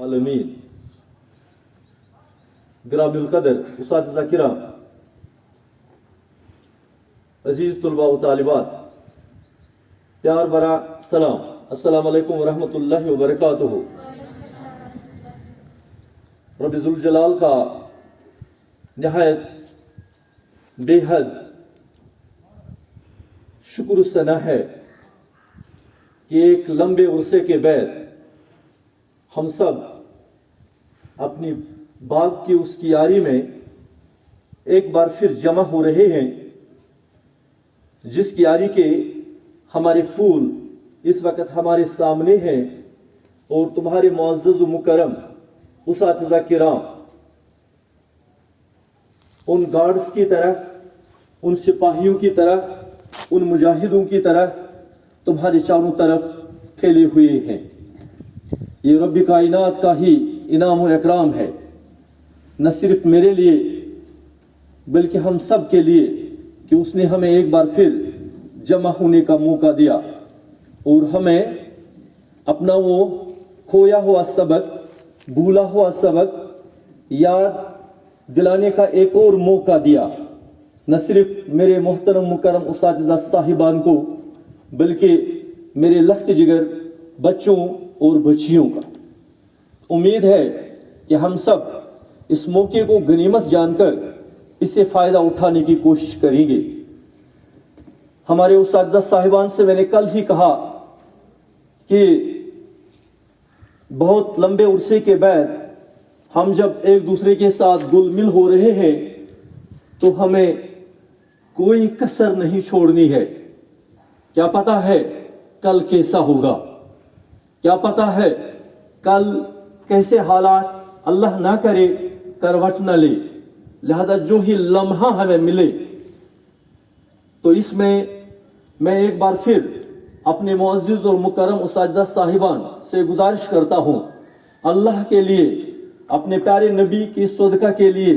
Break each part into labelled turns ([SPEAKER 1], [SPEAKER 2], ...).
[SPEAKER 1] عالمین گرامی القدر اساتذہ کرام، عزیز طلباء و طالبات، پیار برا سلام، السلام علیکم ورحمۃ اللہ وبرکاتہ۔ رب ذوالجلال کا نہایت بے حد شکر و ثنا ہے کہ ایک لمبے عرصے کے بعد ہم سب اپنی باغ کی اس کیاری میں ایک بار پھر جمع ہو رہے ہیں، جس کیاری کے ہمارے پھول اس وقت ہمارے سامنے ہیں، اور تمہارے معزز و مکرم اساتذہ کرام ان گارڈز کی طرح، ان سپاہیوں کی طرح، ان مجاہدوں کی طرح تمہارے چاروں طرف پھیلے ہوئے ہیں۔ یہ رب کائنات کا ہی انعام و اکرام ہے، نہ صرف میرے لیے بلکہ ہم سب کے لیے، کہ اس نے ہمیں ایک بار پھر جمع ہونے کا موقع دیا اور ہمیں اپنا وہ کھویا ہوا سبق، بھولا ہوا سبق یاد دلانے کا ایک اور موقع دیا، نہ صرف میرے محترم مکرم اساتذہ صاحبان کو بلکہ میرے لخت جگر بچوں اور بچیوں کا۔ امید ہے کہ ہم سب اس موقع کو غنیمت جان کر اسے فائدہ اٹھانے کی کوشش کریں گے۔ ہمارے اساتذہ صاحبان سے میں نے کل ہی کہا کہ بہت لمبے عرصے کے بعد ہم جب ایک دوسرے کے ساتھ گل مل ہو رہے ہیں تو ہمیں کوئی کسر نہیں چھوڑنی ہے۔ کیا پتہ ہے کل کیسا ہوگا، کیا پتہ ہے کل کیسے حالات اللہ نہ کرے کروٹ نہ لے، لہذا جو ہی لمحہ ہمیں ملے تو اس میں ایک بار پھر اپنے معزز اور مکرم اساتذہ صاحبان سے گزارش کرتا ہوں، اللہ کے لیے، اپنے پیارے نبی کی صدقہ کے لیے،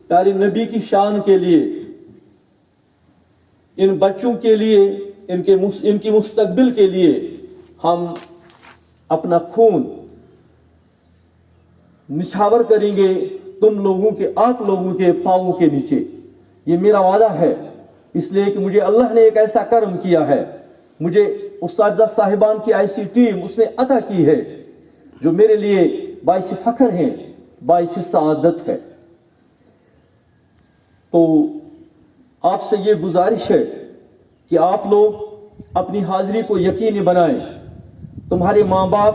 [SPEAKER 1] پیارے نبی کی شان کے لیے، ان بچوں کے لیے، ان کی مستقبل کے لیے ہم اپنا خون نچھاور کریں گے تم لوگوں کے، آپ لوگوں کے پاؤں کے نیچے۔ یہ میرا وعدہ ہے، اس لیے کہ مجھے اللہ نے ایک ایسا کرم کیا ہے، مجھے اساتذہ صاحبان کی ایسی ٹیم اس نے عطا کی ہے جو میرے لیے باعث فخر ہے، باعث سعادت ہے۔ تو آپ سے یہ گزارش ہے کہ آپ لوگ اپنی حاضری کو یقینی بنائیں۔ تمہارے ماں باپ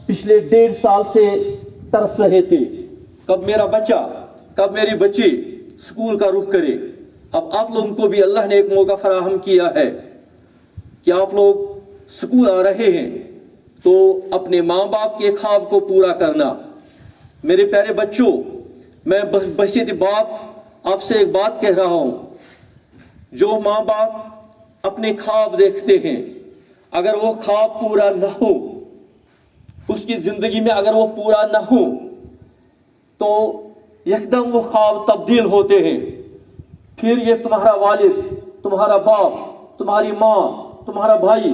[SPEAKER 1] پچھلے 1.5 سال سے ترس رہے تھے، کب میرا بچہ، کب میری بچی اسکول کا رخ کرے۔ اب آپ لوگوں کو بھی اللہ نے ایک موقع فراہم کیا ہے کہ آپ لوگ اسکول آ رہے ہیں، تو اپنے ماں باپ کے خواب کو پورا کرنا۔ میرے پیارے بچوں، میں بحیثیت باپ آپ سے ایک بات کہہ رہا ہوں، جو ماں باپ اپنے خواب دیکھتے ہیں، اگر وہ خواب پورا نہ ہو، اس کی زندگی میں اگر وہ پورا نہ ہو تو یکدم وہ خواب تبدیل ہوتے ہیں۔ پھر یہ تمہارا والد، تمہارا باپ، تمہاری ماں، تمہارا بھائی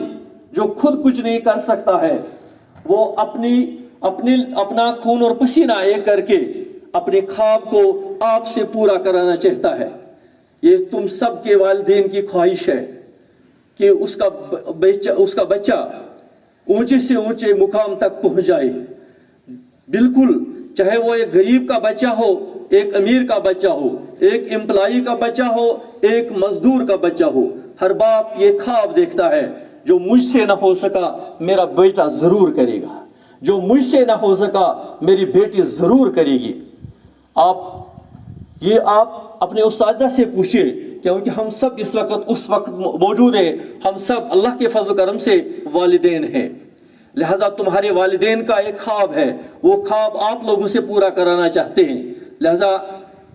[SPEAKER 1] جو خود کچھ نہیں کر سکتا ہے، وہ اپنا خون اور پسینہ ایک کر کے اپنے خواب کو آپ سے پورا کرانا چاہتا ہے۔ یہ تم سب کے والدین کی خواہش ہے کہ اس کا بچہ اونچے سے اونچے مقام تک پہنچ جائے، بالکل، چاہے وہ ایک غریب کا بچہ ہو، ایک امیر کا بچہ ہو، ایک امپلائی کا بچہ ہو، ایک مزدور کا بچہ ہو، ہر باپ یہ خواب دیکھتا ہے، جو مجھ سے نہ ہو سکا میرا بیٹا ضرور کرے گا، جو مجھ سے نہ ہو سکا میری بیٹی ضرور کرے گی۔ آپ اپنے اساتذہ سے پوچھیں، کیونکہ ہم سب اس وقت موجود ہیں، ہم سب اللہ کے فضل و کرم سے والدین ہیں، لہذا تمہارے والدین کا ایک خواب ہے، وہ خواب آپ لوگوں سے پورا کرانا چاہتے ہیں، لہذا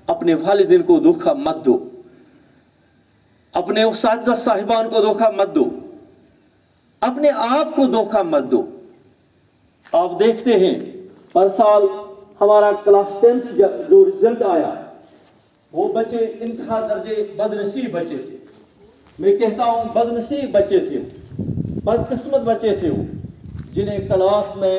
[SPEAKER 1] اپنے والدین کو دھوکہ مت دو، اپنے اساتذہ صاحبان کو دھوکہ مت دو، اپنے آپ کو دھوکہ مت دو۔ آپ دیکھتے ہیں پر سال ہمارا کلاس 10 جو رزلٹ آیا، وہ بچے انتہا درجے بدنصیب بچے تھے، میں کہتا ہوں بدنصیب بچے تھے، بدقسمت بچے تھے وہ، جنہیں کلاس میں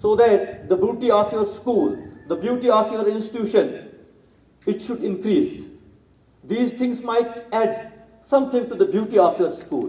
[SPEAKER 1] so that the beauty of your school, the beauty of your institution, it should increase. These things might add something to the beauty of your school.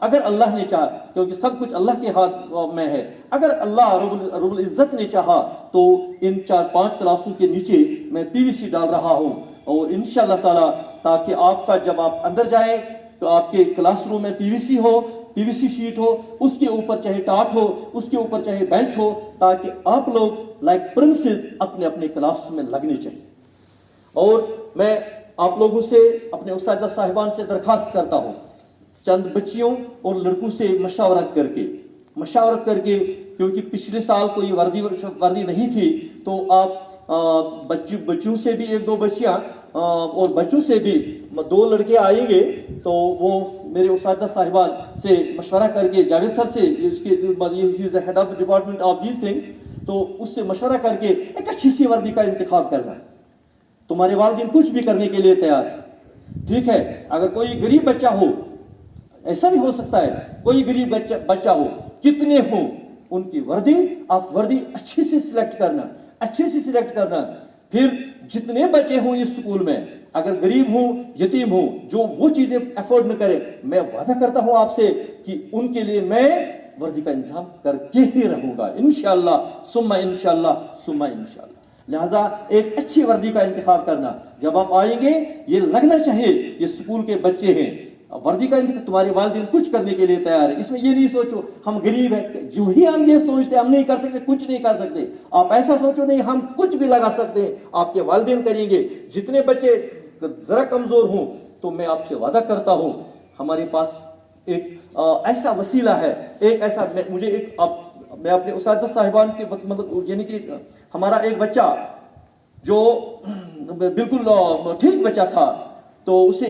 [SPEAKER 1] اگر اللہ نے چاہا، کیونکہ سب کچھ اللہ کے ہاتھ میں ہے، اگر اللہ رب العزت نے چاہا تو ان 4-5 کلاسوں کے نیچے میں پی وی سی ڈال رہا ہوں، اور انشاءاللہ تعالیٰ تاکہ آپ کا جب آپ اندر جائیں تو آپ کے کلاس روم میں پی وی سی ہو، پی وی سی شیٹ ہو، اس کے اوپر چاہے ٹاٹ ہو، اس کے اوپر چاہے بینچ ہو، تاکہ آپ لوگ لائک پرنسز اپنے اپنے کلاس میں لگنے چاہیے۔ اور میں آپ لوگوں سے، اپنے اساتذہ صاحبان سے درخواست کرتا ہوں، چند بچیوں اور لڑکوں سے مشاورت کر کے، کیونکہ پچھلے سال کوئی وردی نہیں تھی، تو آپ بچیوں سے بھی 1-2 بچیاں اور بچوں سے بھی 2 لڑکے آئیں گے، تو وہ میرے اساتذہ صاحبان سے مشورہ کر کے، جاوید سر سے، he is the head of the department of these things, تو اس سے مشورہ کر کے ایک اچھی سی وردی کا انتخاب کرنا۔ تمہارے والدین کچھ بھی کرنے کے لیے تیار ہے، ٹھیک ہے؟ اگر کوئی غریب بچہ ہو، ایسا بھی ہو سکتا ہے کوئی غریب بچہ ہو، کتنے ہوں ان کی وردی، آپ وردی اچھے سے سلیکٹ کرنا، پھر جتنے بچے ہوں اس سکول میں، اگر غریب ہوں، یتیم ہوں، جو وہ چیزیں افورڈ نہ کرے، میں وعدہ کرتا ہوں آپ سے کہ ان کے لیے میں وردی کا انتظام کر کے ہی رہوں گا، انشاءاللہ ثم انشاءاللہ۔ لہذا ایک اچھی وردی کا انتخاب کرنا، جب آپ آئیں گے یہ لگنا چاہیے یہ سکول کے بچے ہیں۔ وردی کا انتخاب، تمہارے والدین کچھ کرنے کے لیے تیار ہے، اس میں یہ نہیں سوچو ہم غریب ہیں، جو ہی ہم یہ سوچتے ہم نہیں کر سکتے، کچھ نہیں کر سکتے، آپ ایسا سوچو نہیں ہم کچھ بھی لگا سکتے ہیں، آپ کے والدین کریں گے۔ جتنے بچے ذرا کمزور ہوں تو میں آپ سے وعدہ کرتا ہوں، ہمارے پاس ایک ایسا وسیلہ ہے، میں اپنے اساتذہ صاحبان کے مطلب یعنی کہ ہمارا ایک بچہ جو بالکل ٹھیک بچہ تھا، تو اسے